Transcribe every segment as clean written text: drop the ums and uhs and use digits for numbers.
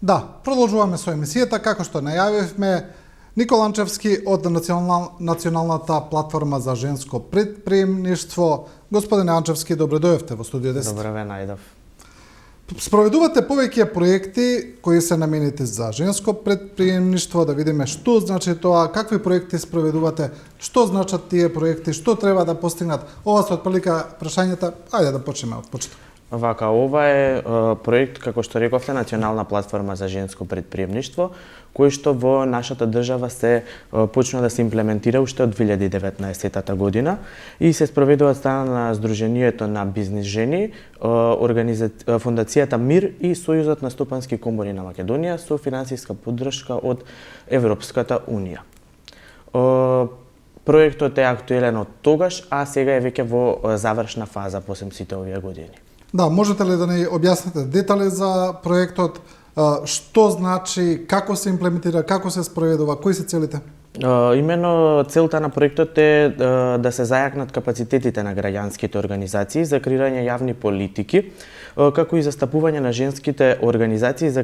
Да, продолжуваме со емисијата, како што најавивме, Никола Анчевски од Националната платформа за женско предприемништво. Господине Анчевски, добро дојдовте во студио 10. Добро ве најдов. Спроведувате повеќе проекти кои се наменети за женско предприемништво, да видиме што значи тоа, какви проекти спроведувате, што значат тие проекти, што треба да постигнат. Ова се отприлика прашањата, ајде да почнеме од почеток. Вака, ова е проект, како што рековте, Национална платформа за женско предприемништво, кој што во нашата држава се почна да се имплементира уште од 2019 година и се спроведува од страна на Сдруженијето на бизнис жени, Фондацијата МИР и Сојузот на стопански комори на Македонија со финансиска поддршка од Европската унија. Проектот е актуелен од тогаш, а сега е веќе во завршна фаза по сите овие години. Да, можете ли да ни објасните детали за проектот, што значи, како се имплементира, како се спроведува, кои се целите? Имено целта на проектот е да се зајакнат капацитетите на граѓанските организации за креирање јавни политики, како и застапување на женските организации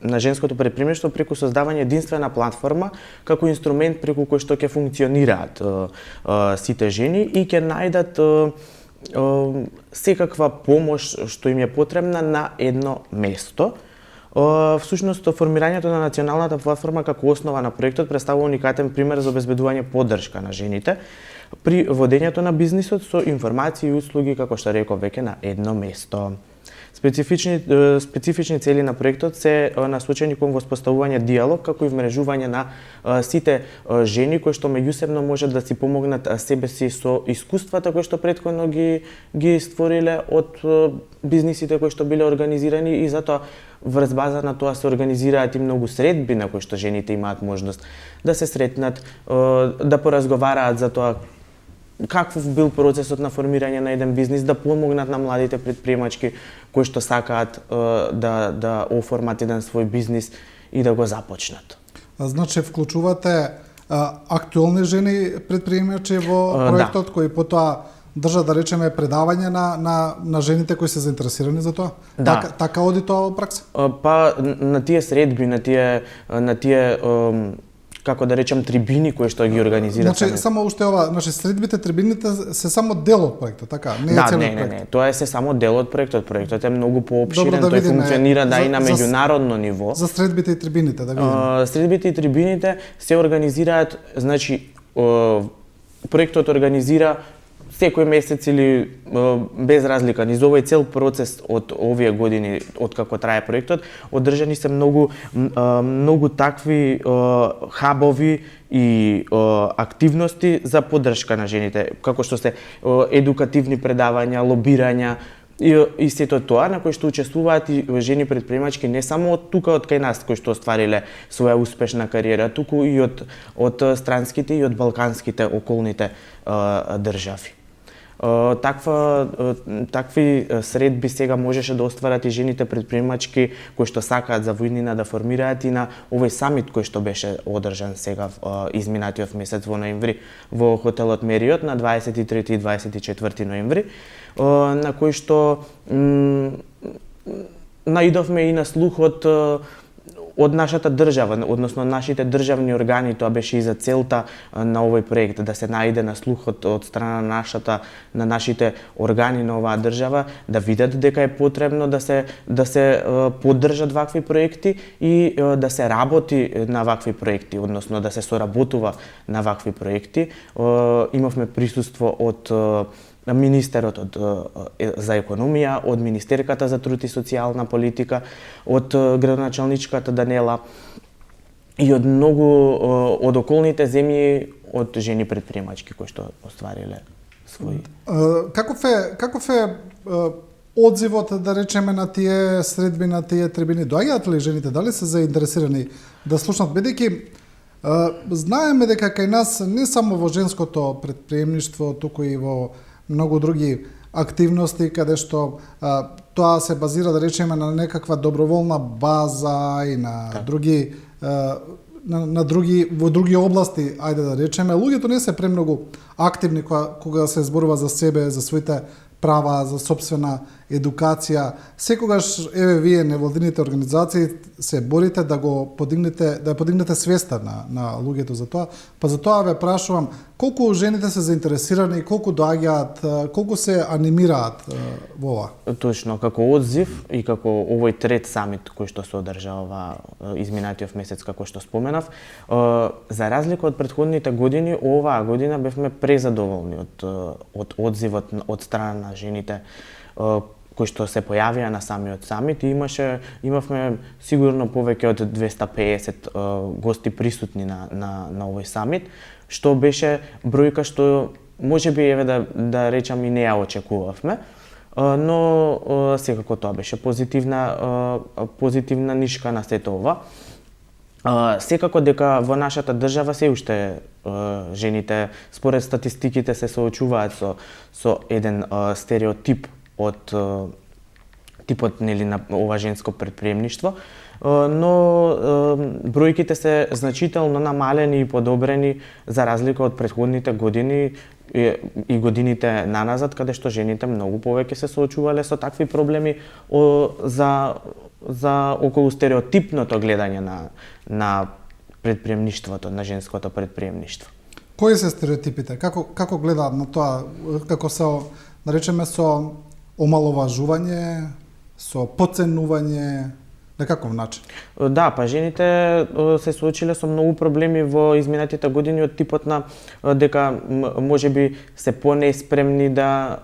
на женското предприемништво преку создавање единствена платформа како инструмент преку кој што ќе функционираат сите жени и ќе најдат секаква помош што им е потребна на едно место. Всушност, формирањето на Националната платформа како основа на проектот представува уникатен пример за обезбедување поддршка на жените при водењето на бизнисот со информации и услуги, како што реков веќе, на едно место. Специфични цели на проектот се насочени кон воспоставување диалог како и вмрежување на сите жени кои што меѓусебно можат да си помогнат себе си со искуствата кои што претходно ги створиле од бизнисите кои што биле организирани и затоа врз база на тоа се организираат и многу средби на кои што жените имаат можност да се сретнат, да поразговараат за тоа каков бил процесот на формирање на еден бизнис, да помогнат на младите предприемачки кои што сакаат да оформат еден свој бизнис и да го започнат. Значи, вклучувате актуелни жени предприемачи во проектот, кои потоа држат, да речеме, предавање на жените кои се заинтересирани за тоа? Да. Така оди тоа во пракса? Па на тие средби, на тие како да речам трибини кои што ги организираат. Значи само уште ова, значи средбите, трибините се само дел од проектот, така? Не е целиот проект. Не, тоа е се само дел од проектот. Проектот е многу поопширен, тој функционира и на меѓународно ниво. За средбите и трибините, да видиме. Средбите и трибините се организираат, значи проектот организира секој месец или без разлика низ овој цел процес од овие години од како трае проектот, одржани се многу такви хабови и активности за поддршка на жените, како што се едукативни предавања, лобирања и сето тоа на кои што учествуваат и жени предприемачки не само од тука од кај нас кои што оствариле своја успешна кариера, туку и од странските и од балканските околните држави. Такви средби сега можеше да остварат и жените предприемачки кои што сакаат за војнина да формираат и на овој самит кој што беше одржан сега изминатиот месец во ноември во хотелот Мериот на 23 и 24 ноември, на кој што наидовме и на слух од нашата држава, односно нашите државни органи. Тоа беше и за целта на овој проект, да се најде на слухот од страна на нашите органи на оваа држава, да видат дека е потребно да се поддржат вакви проекти и да се работи на вакви проекти, односно да се соработува на вакви проекти. Имавме присуство од министерот за економија, од министерката за труд и социјална политика, од градоначалничката Данела и од од околните земји, од жени предприемачки кои што оствариле своји. Каков е одзивот, да речеме, на тие средби, на тие трибини? Доаѓаат ли жените, дали се заинтересирани да слушнат, бидејќи знаеме дека кај нас не само во женското предприемништво, туку и во многу други активности каде што тоа се базира, да речеме, на некаква доброволна база и на други во други области, ајде да речеме, луѓето не се премногу активни кога се зборува за себе, за своите права, за собствена едукација. Секогаш еве вие невладините организации се борите да го подигнете, да ја подигнете свеста на луѓето за тоа. Па за тоа ве прашувам колку жените се заинтересирани, колку доаѓаат, колку се анимираат во ова? Точно, како одзив и како овој трет самит кој што се одржава изминатиот месец, како што споменав, за разлика од претходните години, оваа година бевме презадоволни од одзивот од страна на жените кои што се појавија на самиот самит и имавме сигурно повеќе од 250 гости присутни на овој самит, што беше бројка што можеби еве да речам и не ја очекувавме, но секако тоа беше позитивна нишка на сето ова. Секако дека во нашата држава се уште жените според статистиките се соочуваат со еден стереотип од типот нели на ова женско предприемништво, но бројките се значително намалени и подобрени за разлика од претходните години и годините наназад, каде што жените многу повеќе се соочувале со такви проблеми за околу стереотипното гледање на предприемништвото, на женското предприемништво. Кои се стереотипите? Како гледаат на тоа? Како се, да речеме, со омаловажување, со подценување, на каков начин? Да, па жените се соочиле со многу проблеми во изминатите години од типот на дека можеби се понеспремни да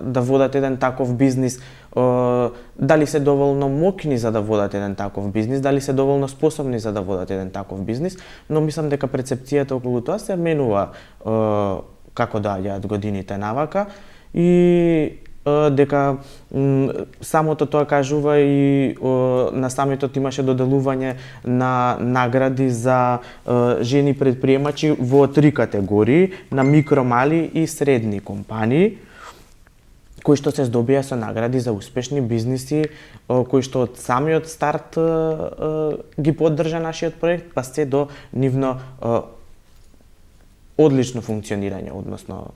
водат еден таков бизнис, дали се доволно моќни за да водат еден таков бизнис, дали се доволно способни за да водат еден таков бизнис, но мислам дека перцепцијата околу тоа се менува како доаѓаат годините навака и дека самото тоа кажува и на самитот имаше доделување на награди за жени предприемачи во 3 категории, на микро, мали и средни компании, кои што се здобија со награди за успешни бизниси, кои што од самиот старт ги поддржа нашиот проект, па се до нивно одлично функционирање, односно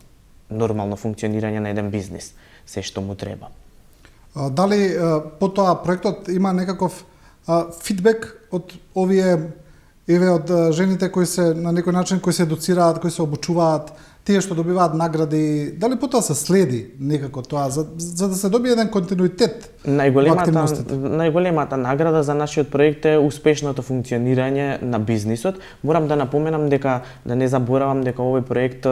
нормално функционирање на еден бизнис, се што му треба. Дали потоа проектот има некаков фидбек од овие од жените кои се на некој начин кои се едуцираат, кои се обучуваат, тие што добиваат награди, дали потоа се следи некако тоа за да се добие еден континуитет во активностите? Најголемата награда за нашиот проект е успешното функционирање на бизнисот. Морам да напоменам дека да не заборавам дека овој проект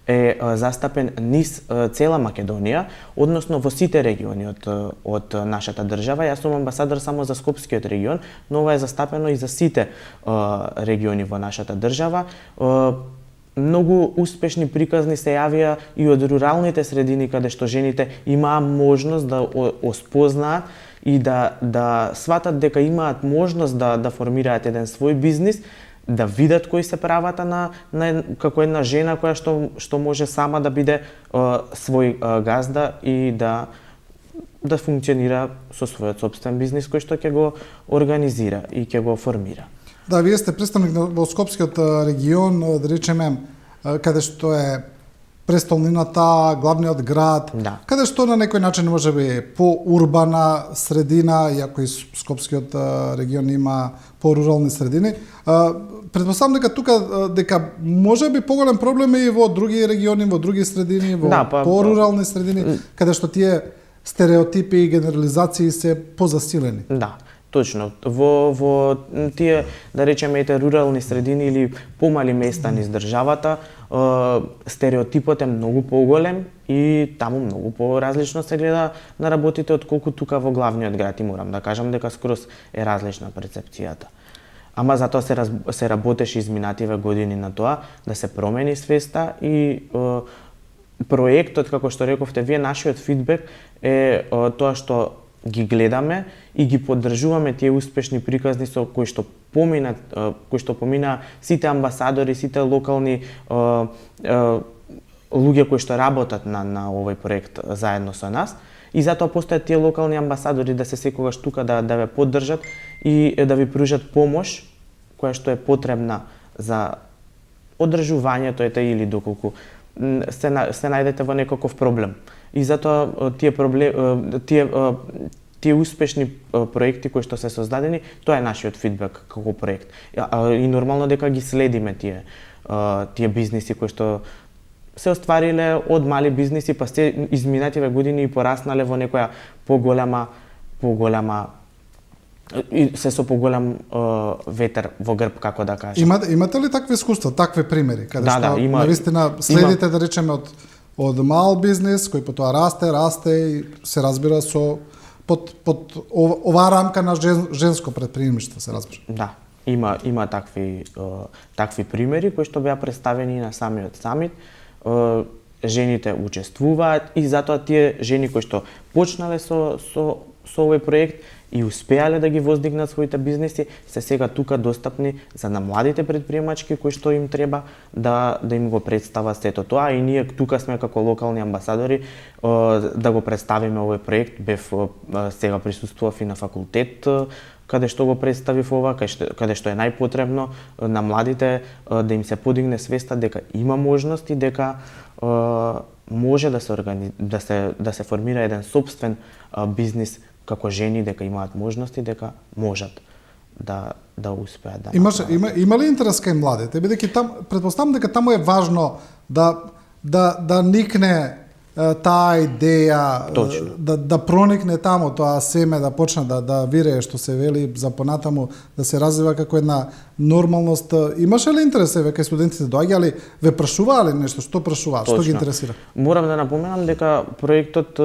е застапен низ цела Македонија, односно во сите региони од нашата држава. Јас сум амбасадор само за Скопскиот регион, но ова е застапено и за сите региони во нашата држава. Многу успешни приказни се јавија и од руралните средини каде што жените имаа можност да оспознаат и да сватат дека имаат можност да формираат еден свој бизнис, да видат кои се правата на како една жена која што може сама да биде свој газда и да функционира со својот сопствен бизнис кој што ќе го организира и ќе го формира. Да, вие сте представник во Скопскиот регион, да речеме, каде што е престолнината, главниот град, да. Каде што на некој начин може би по-урбана средина, иако и Скопскиот регион има по-рурални средини. Предпоставам дека тука може би поголем проблем е и во други региони, во други средини, во по-рурални средини, каде што тие стереотипи и генерализации се позасилени. Да. Точно, во тие, да речеме, рурални средини или помали места низ државата, стереотипот е многу поголем и таму многу поразлично се гледа на работите отколку тука во главниот град и морам да кажам дека скрос е различна перцепцијата. Ама затоа се работеше изминативе години на тоа да се промени свеста и проектот, како што рековте вие, нашиот фидбек е тоа што ги гледаме и ги поддржуваме тие успешни приказни со кои што помина сите амбасадори, сите локални луѓе кои што работат на овој проект заедно со нас. И затоа постојат тие локални амбасадори да се секогаш тука да ве поддржат и да ви пружат помош која што е потребна за одржувањето или доколку се најдете во некаков проблем. И затоа тие успешни проекти кои што се создадени, тоа е нашиот фидбек како проект. И нормално дека ги следиме тие бизниси кои што се оствариле од мали бизниси, па се изминативе години и пораснале во некоја поголема и се со поголем ветер во грб, како да кажам. Имате ли такви искуства, такви примери, каде Да, што има, навистина следите, да речеме, од мал бизнис, кој потоа расте и се разбира под оваа рамка на женско предприемништво, се разбира. Да, има такви примери кои што беа представени на самиот самит. Жените учествуваат и затоа тие жени кои што почнале со овој проект и успеале да ги воздигнат своите бизниси, се сега тука достапни за на младите предприемачки кои што им треба да им го представат сето тоа, и ние тука сме како локални амбасадори да го представиме овој проект. Сега присуствував и на факултет каде што го представив ова, каде што е најпотребно на младите да им се подигне свеста дека има можности, дека може да се формира еден сопствен бизнис како жени, дека имаат можности, дека можат да успеат да направат. Има ли интерес кај младите? Бидејќи претпоставам дека таму е важно да никне таа идеја, да проникне таму тоа семе, да почне да вирее, што се вели за понатаму, да се развива како една нормалност. Имаше ли интерес кај студентите? Доаѓале, ве прашуваале нешто? Што прашуваат? Што ги интересира? Морам да напоменам дека проектот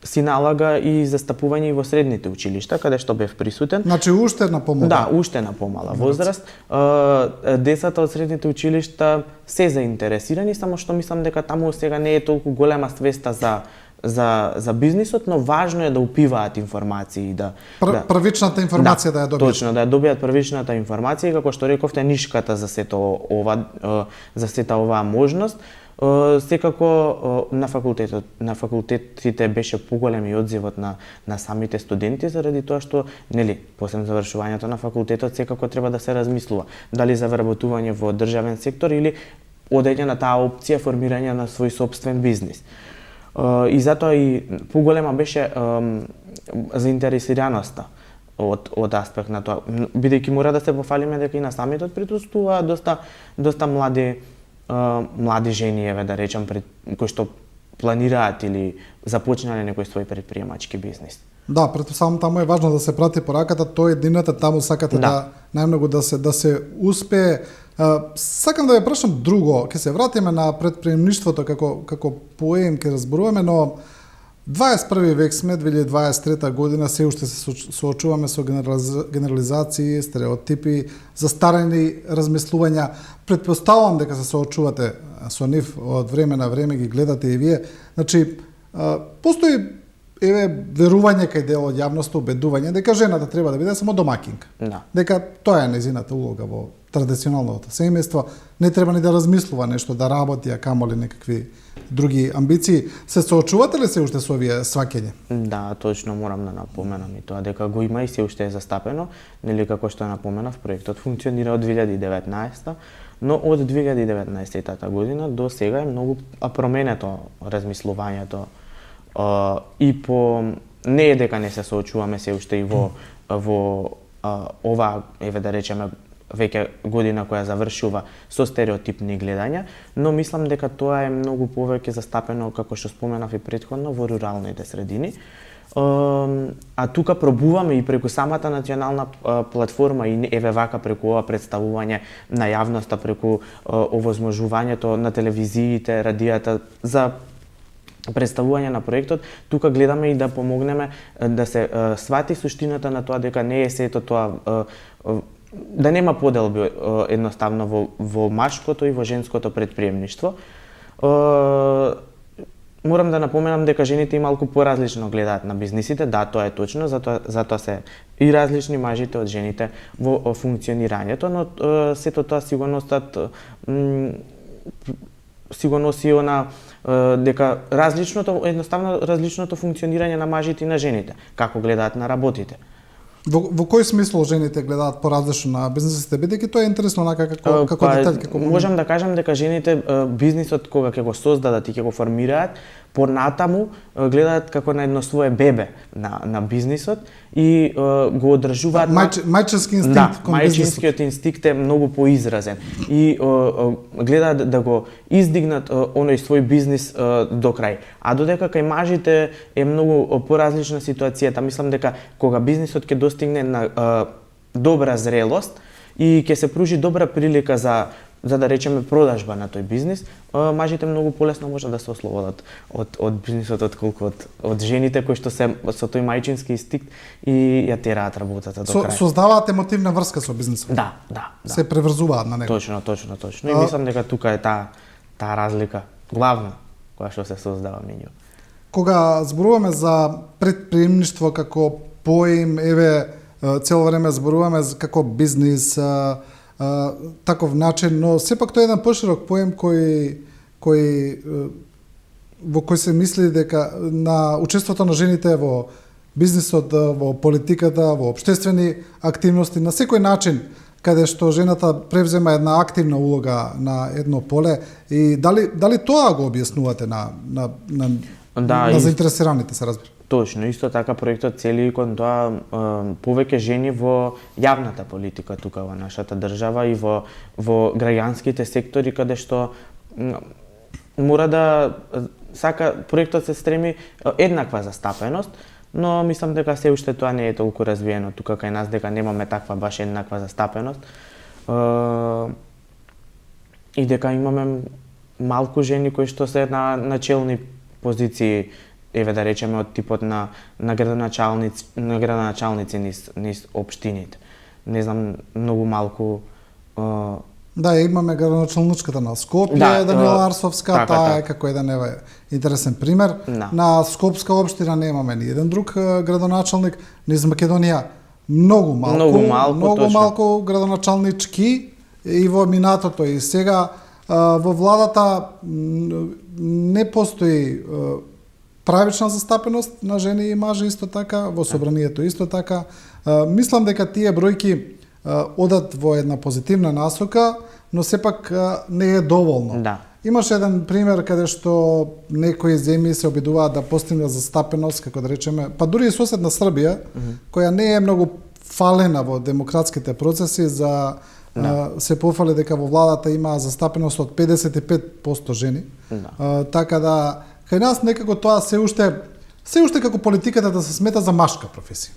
си налага и застапување и во средните училишта, каде што бев присутен. Значи уште на помала. Да, уште на помала возраст. Децата од средните училишта се заинтересирани, само што мислам дека таму сега не е толку голема свеста за бизнисот, но важно е да упиваат информации, првичната информација да ја добијат. Точно, да ја добијат првичната информација, и како што рековте, нишката за сета оваа можност. Секако на факултетите беше поголем и одзивот на самите студенти, заради тоа што, после завршувањето на факултетот секако треба да се размислува дали за вработување во државен сектор или одење на таа опција формирање на свој сопствен бизнис. И затоа и поголема беше заинтересираноста од аспект на тоа, бидејќи мора да се пофалиме дека и на самитот присуствува доста млади жени, да речам, кои што планираат или започнале некој свој предприемачки бизнис. Да, само таму е важно да се прати пораката, тоа е едината, таму сакате да најмногу да се успее. Сакам да ве прашам друго, ќе се вратиме на предприемништвото како поем ќе разборуваме, но 21 век сме, 2023 година, се уште се соочуваме со генерализации, стереотипи, застарени размислувања. Претпоставувам дека се соочувате со нив од време на време, ги гледате и вие. Значи, постои верување кај дел од јавноста, убедување дека жената треба да биде само домакинка. Да. Дека тоа е нејзината улога во традиционалното семејство, не треба ни да размислува нешто, да работи, а камоли некакви други амбиции. Се соочувате ли се уште со овие сваќања? Да, точно, морам да напоменам и тоа, дека го има и се уште е застапено, како што напоменав, проектот функционира од 2019, но од 2019 година до сега е многу променето размислувањето, и не е дека не се соочуваме се уште и во ова, да речеме, веќе година која завршува со стереотипни гледања, но мислам дека тоа е многу повеќе застапено, како што споменав и претходно, во руралните средини. А тука пробуваме и преку самата национална платформа и вака преку ова представување на јавноста, преку овозможувањето на телевизиите, радијата за представување на проектот, тука гледаме и да помогнеме да се свати суштината на тоа дека не е сето тоа, да нема поделби едноставно во машкото и во женското предприемништво. Морам да напоменам дека жените и малку поразлично гледаат на бизнисите, да, тоа е точно, затоа се и различни мажите од жените во функционирањето, но сето тоа сигурно носи она дека различното функционирање на мажите и на жените, како гледаат на работите. Во кој смисло жените гледаат поразлично на бизнисите, бидејќи тоа е интересно онака како детаљ, како можам да кажам дека жените бизнисот кога ќе го создадат и ќе го формираат, понатаму гледаат како на едно свое бебе на бизнисот и го одржуваат мајчински инстинкт кон бизнисот. Мајчинскиот инстинкт е многу поизразен и гледаат да го издигнат оној свој бизнис до крај. А додека кај мажите е многу поразлична ситуацијата, мислам дека кога бизнисот ќе достигне на добра зрелост и ќе се пружи добра прилика за да речеме продажба на тој бизнис, мажите многу полесно може да се ослободат од бизнисот отколку од жените кои што се со тој мајчински инстинкт и ја тераат работата до крај. Создаваат емотивна врска со бизнисот. Да. Се преврзуваат на него. Точно. И мислам дека тука е таа разлика главна која што се создава меѓу. Кога зборуваме за претприемништво како поим, цело време зборуваме како бизнис, таков начин, но сепак тоа е еден поширок поем во кој се мисли дека на учеството на жените во бизнисот, во политиката, во општествени активности, на секој начин каде што жената превзема една активна улога на едно поле и дали тоа го објаснувате на заинтересираните, се разбира? Точно, исто така проектот цели кон тоа повеќе жени во јавната политика тука во нашата држава и во граѓанските сектори каде што мора да проектот се стреми еднаква застапеност, но мислам дека се уште тоа не е толку развиено тука кај нас, дека немаме таква баш еднаква застапеност и дека имаме малку жени кои што се на начелни позиции, да речеме од типот на градоначалници низ општините. Не знам, многу малку. Да, имаме градоначалничката на Скопје, Даниела Арсовска, таа е како еден интересен пример. На Скопска општина немаме ни еден друг градоначалник, низ Македонија многу малку градоначалнички и во минатото и сега во владата не постои правична застапеност на жени и мажи исто така, во собранието исто така. Мислам дека тие бројки одат во една позитивна насока, но сепак не е доволно. Да. Имаше еден пример каде што некои земји се обидуваат да постигнат застапеност, како да речеме, па дури и соседна Србија, која не е многу фалена во демократските процеси, се пофали дека во владата има застапеност од 55% жени. Така да кај нас некако тоа се уште како политиката да се смета за машка професија.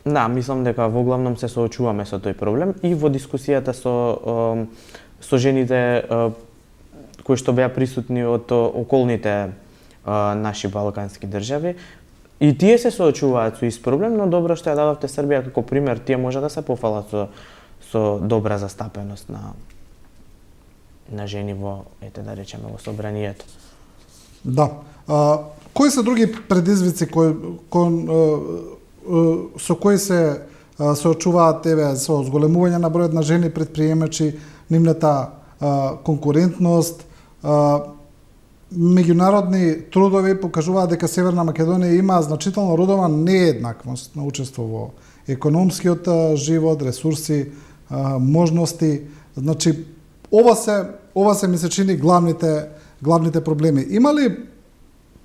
Да, мислам дека во главном се соочуваме со тој проблем и во дискусијата со жените кои што беа присутни од околните наши балкански држави. И тие се соочуваат со ист проблем, но добро што ја дадовте Србија како пример, тие може да се пофалат со добра застапеност на жени во, да речеме, во собранието. Да. Кои се други предизвици со кои се соочуваат со зголемување на бројот на жени предприемачи, нивната конкурентност? Меѓународни трудови покажуваат дека Северна Македонија има значително родова нееднаквост на учество во економскиот живот, ресурси, можности. Значи, ова се ми се чини главните проблеми. Има ли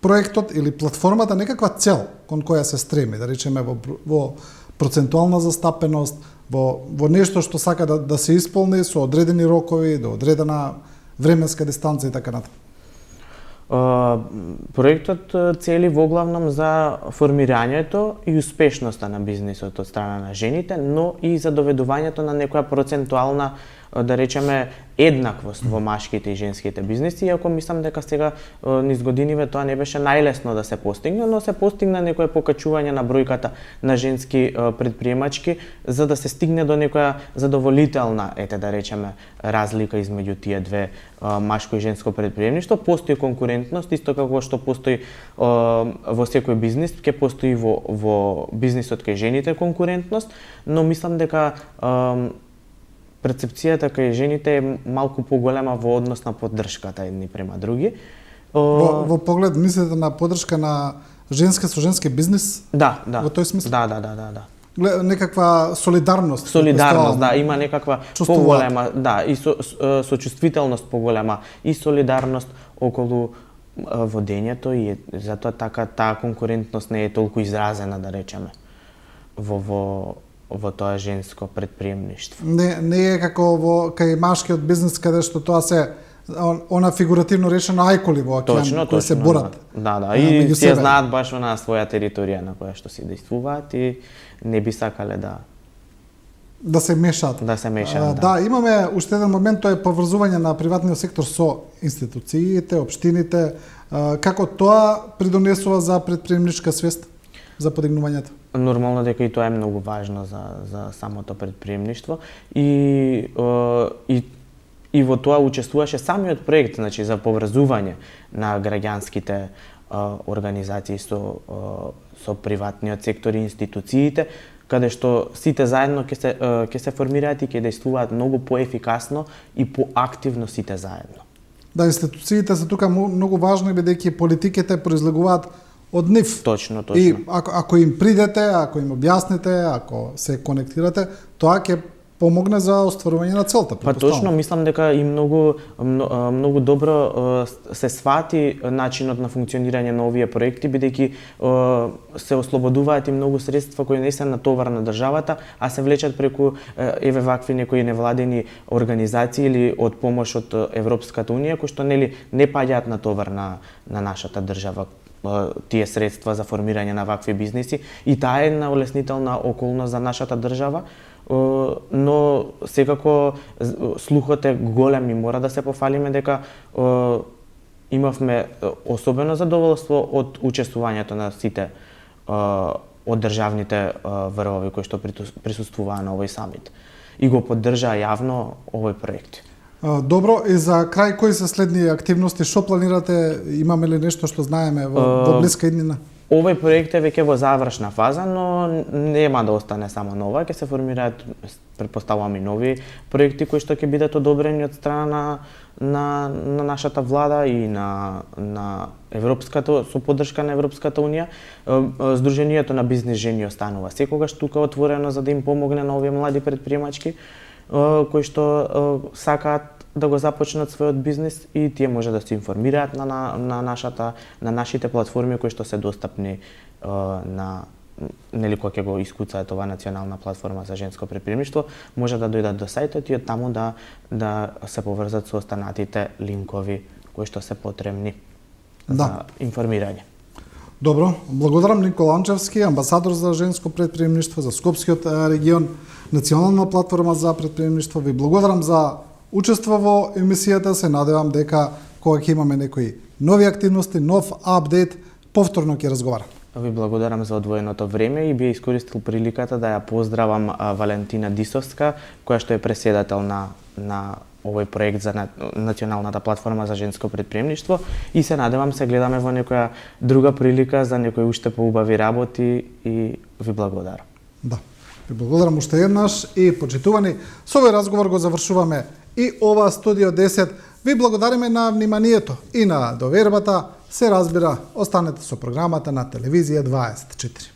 проектот или платформата некаква цел кон која се стреми, да речеме во процентуална застапеност, во нешто што сака да се исполни со одредени рокови, до одредена временска дистанца и така натаму? Проектот цели во главном за формирањето и успешноста на бизнисот од страна на жените, но и за доведувањето на некоја процентуална, да речеме, еднаквост во машките и женските бизниси, иако мислам дека сега низ годиниве тоа не беше најлесно да се постигне, но се постигна некое покачување на бројката на женски предприемачки за да се стигне до некоја задоволителна, да речеме, разлика измеѓу тие две, машко и женско предприемништво. Постои конкурентност, исто како што постои во секој бизнис, ќе постои во бизнисот кај жените конкурентност, но мислам дека перцепцијата кај жените е малку поголема во однос на поддршката едни према други. Во поглед мислите на поддршка на женска со женски бизнис? Да. Во тој смисла? Да. некаква солидарност. Солидарност, да, има некаква чувствуваат. поголема, да, и сочувствителност поголема и солидарност околу водењето и затоа така таа конкурентност не е толку изразена, да речеме, во тоа женско предприемништво. Не е како кај машкиот бизнес каде што тоа се она фигуративно речено ајколи во океан кои се борат. Да, и си ја знаат баш на своја територија на која што си действуваат и не би сакале да се мешаат. Да се мешаат, да. Имаме уште еден момент, тоа е поврзување на приватниот сектор со институциите, општините. Како тоа придонесува за предприемничка свест, за подигнувањето? Нормално дека и тоа е многу важно за самото предприемништво и во тоа учествуваше самиот проект, значи за поврзување на граѓанските организации со приватниот сектор и институциите, каде што сите заедно ќе се формираат и ќе действуваат многу поефикасно и поактивно сите заедно. Да, институциите се тука многу важни, бидејќи политиките произлегуваат од нив. Точно. И ако им придете, ако им објасните, ако се конектирате, тоа ќе помогне за остварување на целта. Па точно, мислам дека и многу добро се свати начинот на функционирање на овие проекти, бидејќи се ослободуваат и многу средства кои не се на товар на државата, а се влечат преку еве вакви некои невладени организации или од помош од Европската унија, кои што не паѓаат на товар на нашата држава тие средства за формирање на вакви бизниси и таа е една улеснителна околност за нашата држава, но секако слухот е голем и мора да се пофалиме дека имавме особено задоволство од учествувањето на сите од државните врвови кои што присуствуваа на овој самит и го поддржаа јавно овој проект. Добро, и за крај кои се следни активности, што планирате, имаме ли нешто што знаеме во блиска иднина? Овој проект е веќе во завршна фаза, но нема да остане само нова, ќе се формираат, претпоставувам, и нови проекти кои што ќе бидат одобрени од страна на нашата влада и на Европската, со поддршка на Европската унија. Сдруженијето на бизнис жени останува секогаш тука отворено за да им помогне на овие млади предприемачки кои што сакаат да го започнат својот бизнис и тие може да се информираат на нашите платформи кои што се достапни нели кога ќе го искуцаат ова национална платформа за женско предприемништво, може да дојдат до сајтот и од таму да се поврзат со останатите линкови кои што се потребни за информирање. Добро, благодарам Никола Анчевски, амбасадор за женско предприемништво за Скопскиот регион, Национална платформа за предприемништво. Ви благодарам за учество во емисијата. Се надевам дека кога ќе имаме некои нови активности, нов апдейт, повторно ќе разговарам. Ви благодарам за одвоеното време и би искористил приликата да ја поздравам Валентина Дисовска, која што е преседател на овој проект за Националната платформа за женско предприемништво и се надевам се гледаме во некоја друга прилика за некои уште поубави работи и ви благодарам. Да, ви благодарам уште еднаш и почитувани, со овој разговор го завршуваме и ова Студио 10. Ви благодариме на вниманието и на довербата. Се разбира, останете со програмата на Телевизија 24.